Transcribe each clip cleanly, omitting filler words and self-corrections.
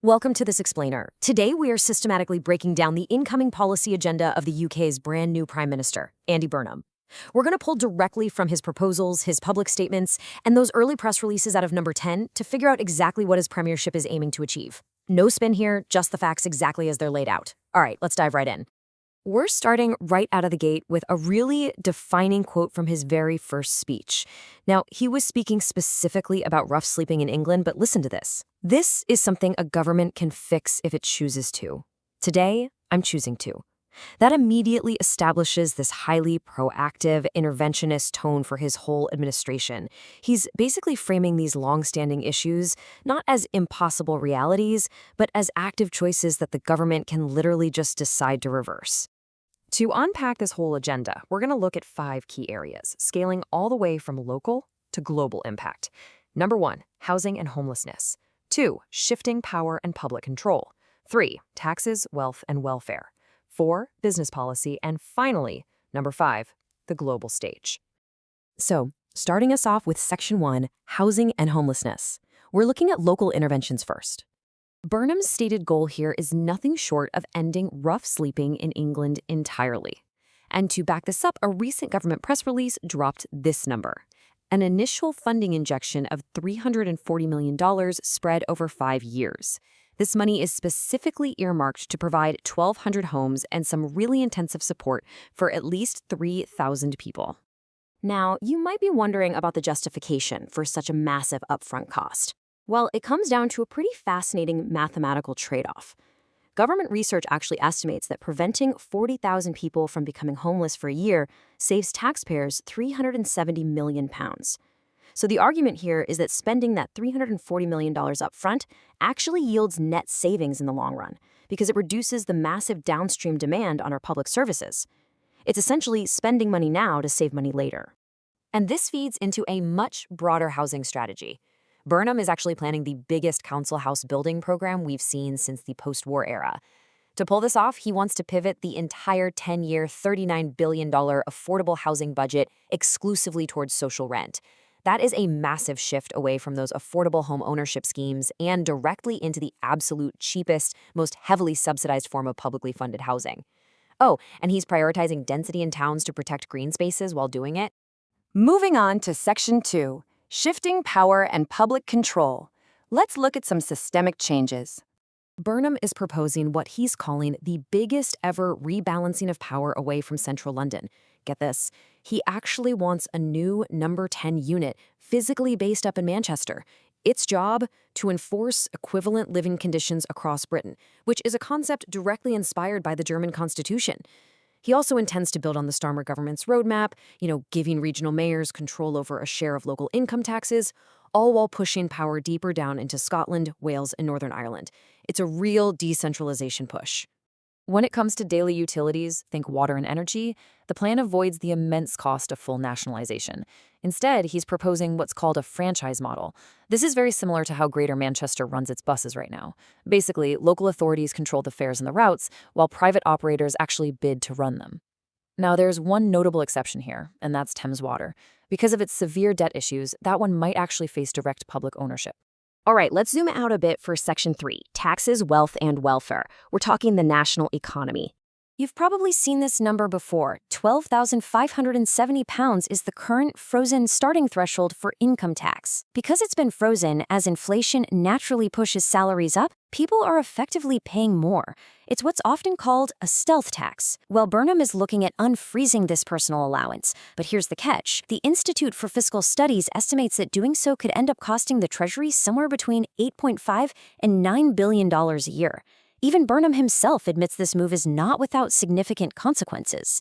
Welcome to This Explainer. Today we are systematically breaking down the incoming policy agenda of the UK's brand new Prime Minister, Andy Burnham. We're going to pull directly from his proposals, his public statements, and those early press releases out of number 10 to figure out exactly what his premiership is aiming to achieve. No spin here, just the facts exactly as they're laid out. All right, let's dive right in. We're starting right out of the gate with a really defining quote from his very first speech. Now, he was speaking specifically about rough sleeping in England, but listen to this. This is something a government can fix if it chooses to. Today, I'm choosing to. That immediately establishes this highly proactive, interventionist tone for his whole administration. He's basically framing these long-standing issues not as impossible realities, but as active choices that the government can literally just decide to reverse. To unpack this whole agenda, we're going to look at 5 key areas, scaling all the way from local to global impact. Number 1, housing and homelessness. 2, shifting power and public control. 3, taxes, wealth, and welfare. 4, business policy. And finally, number 5, the global stage. So, starting us off with Section 1, housing and homelessness. We're looking at local interventions first. Burnham's stated goal here is nothing short of ending rough sleeping in England entirely. And to back this up, a recent government press release dropped this number: an initial funding injection of $340 million spread over 5 years. This money is specifically earmarked to provide 1,200 homes and some really intensive support for at least 3,000 people. Now, you might be wondering about the justification for such a massive upfront cost. Well, it comes down to a pretty fascinating mathematical trade-off. Government research actually estimates that preventing 40,000 people from becoming homeless for a year saves taxpayers £370 million. So the argument here is that spending that $340 million up front actually yields net savings in the long run, because it reduces the massive downstream demand on our public services. It's essentially spending money now to save money later. And this feeds into a much broader housing strategy. Burnham is actually planning the biggest council house building program we've seen since the post-war era. To pull this off, he wants to pivot the entire 10-year, $39 billion affordable housing budget exclusively towards social rent. That is a massive shift away from those affordable home ownership schemes and directly into the absolute cheapest, most heavily subsidized form of publicly funded housing. Oh, and he's prioritizing density in towns to protect green spaces while doing it. Moving on to Section 2, shifting power and public control. Let's look at some systemic changes. Burnham is proposing what he's calling the biggest ever rebalancing of power away from central London. Get this, he actually wants a new number 10 unit physically based up in Manchester. Its job to enforce equivalent living conditions across Britain, which is a concept directly inspired by the German Constitution. He also intends to build on the Starmer government's roadmap, giving regional mayors control over a share of local income taxes, all while pushing power deeper down into Scotland, Wales, and Northern Ireland. It's a real decentralization push. When it comes to daily utilities, think water and energy, the plan avoids the immense cost of full nationalization. Instead, he's proposing what's called a franchise model. This is very similar to how Greater Manchester runs its buses right now. Basically, local authorities control the fares and the routes, while private operators actually bid to run them. Now, there's one notable exception here, and that's Thames Water. Because of its severe debt issues, that one might actually face direct public ownership. All right, let's zoom out a bit for Section 3, taxes, wealth, and welfare. We're talking the national economy. You've probably seen this number before. £12,570 is the current frozen starting threshold for income tax. Because it's been frozen, as inflation naturally pushes salaries up, people are effectively paying more. It's what's often called a stealth tax. Well, Burnham is looking at unfreezing this personal allowance. But here's the catch. The Institute for Fiscal Studies estimates that doing so could end up costing the Treasury somewhere between $8.5 and $9 billion a year. Even Burnham himself admits this move is not without significant consequences.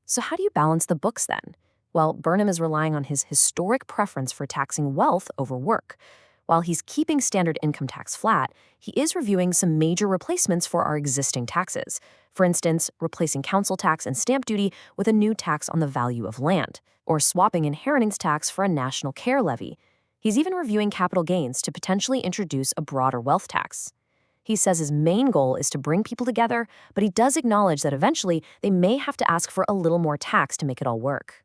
So how do you balance the books then? Well, Burnham is relying on his historic preference for taxing wealth over work. While he's keeping standard income tax flat, he is reviewing some major replacements for our existing taxes. For instance, replacing council tax and stamp duty with a new tax on the value of land, or swapping inheritance tax for a national care levy. He's even reviewing capital gains to potentially introduce a broader wealth tax. He says his main goal is to bring people together, but he does acknowledge that eventually they may have to ask for a little more tax to make it all work.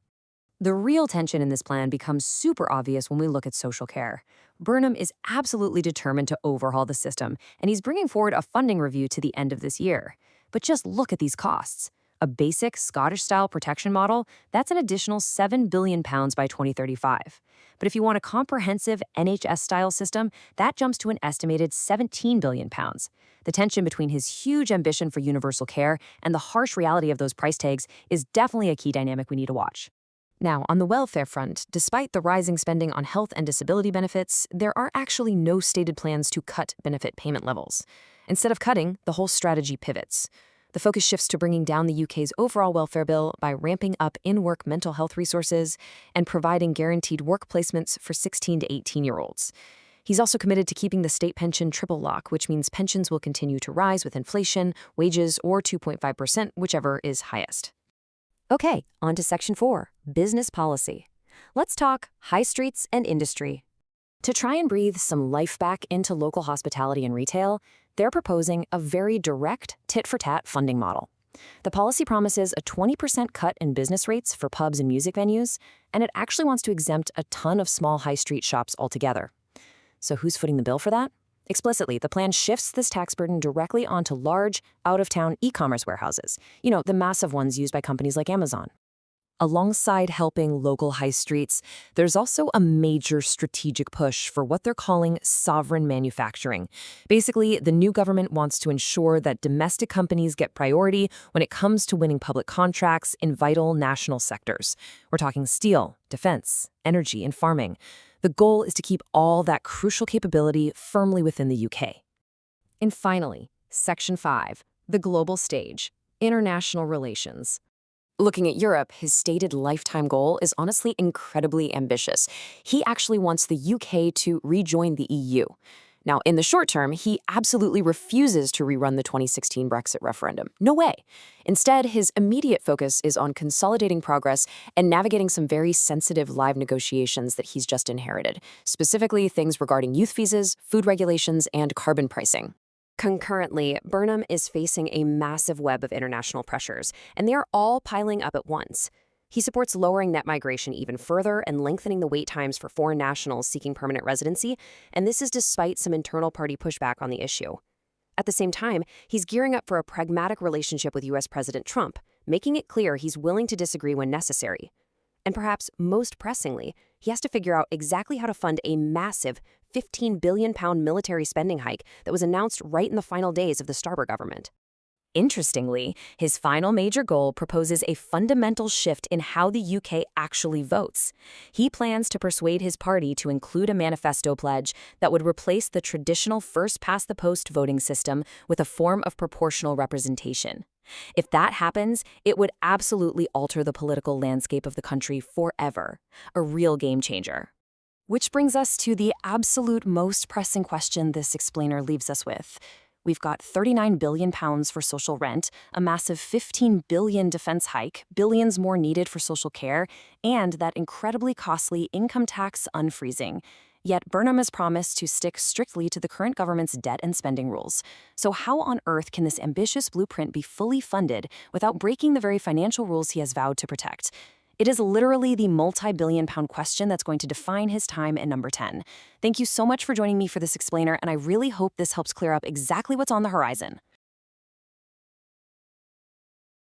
The real tension in this plan becomes super obvious when we look at social care. Burnham is absolutely determined to overhaul the system, and he's bringing forward a funding review to the end of this year. But just look at these costs. A basic Scottish-style protection model, that's an additional £7 billion by 2035. But if you want a comprehensive NHS-style system, that jumps to an estimated £17 billion. The tension between his huge ambition for universal care and the harsh reality of those price tags is definitely a key dynamic we need to watch. Now, on the welfare front, despite the rising spending on health and disability benefits, there are actually no stated plans to cut benefit payment levels. Instead of cutting, the whole strategy pivots. The focus shifts to bringing down the UK's overall welfare bill by ramping up in-work mental health resources and providing guaranteed work placements for 16 to 18-year-olds. He's also committed to keeping the state pension triple lock, which means pensions will continue to rise with inflation, wages, or 2.5%, whichever is highest. Okay, on to Section 4, Business Policy. Let's talk high streets and industry. To try and breathe some life back into local hospitality and retail, they're proposing a very direct, tit-for-tat funding model. The policy promises a 20% cut in business rates for pubs and music venues, and it actually wants to exempt a ton of small high street shops altogether. So who's footing the bill for that? Explicitly, the plan shifts this tax burden directly onto large, out-of-town e-commerce warehouses, the massive ones used by companies like Amazon. Alongside helping local high streets, there's also a major strategic push for what they're calling sovereign manufacturing. Basically, the new government wants to ensure that domestic companies get priority when it comes to winning public contracts in vital national sectors. We're talking steel, defense, energy, and farming. The goal is to keep all that crucial capability firmly within the UK. And finally, Section 5, the global stage, international relations. Looking at Europe, his stated lifetime goal is honestly incredibly ambitious. He actually wants the UK to rejoin the EU. Now, in the short term, he absolutely refuses to rerun the 2016 Brexit referendum. No way. Instead, his immediate focus is on consolidating progress and navigating some very sensitive live negotiations that he's just inherited, specifically things regarding youth visas, food regulations, and carbon pricing. Concurrently, Burnham is facing a massive web of international pressures, and they are all piling up at once. He supports lowering net migration even further and lengthening the wait times for foreign nationals seeking permanent residency, and this is despite some internal party pushback on the issue. At the same time, he's gearing up for a pragmatic relationship with U.S. President Trump, making it clear he's willing to disagree when necessary. And perhaps most pressingly, he has to figure out exactly how to fund a massive £15 billion military spending hike that was announced right in the final days of the Starmer government. Interestingly, his final major goal proposes a fundamental shift in how the UK actually votes. He plans to persuade his party to include a manifesto pledge that would replace the traditional first-past-the-post voting system with a form of proportional representation. If that happens, it would absolutely alter the political landscape of the country forever. A real game changer. Which brings us to the absolute most pressing question this explainer leaves us with. We've got £39 billion for social rent, a massive $15 billion defense hike, billions more needed for social care, and that incredibly costly income tax unfreezing. Yet Burnham has promised to stick strictly to the current government's debt and spending rules. So how on earth can this ambitious blueprint be fully funded without breaking the very financial rules he has vowed to protect? It is literally the multi-billion-pound question that's going to define his time at number 10. Thank you so much for joining me for this explainer, and I really hope this helps clear up exactly what's on the horizon.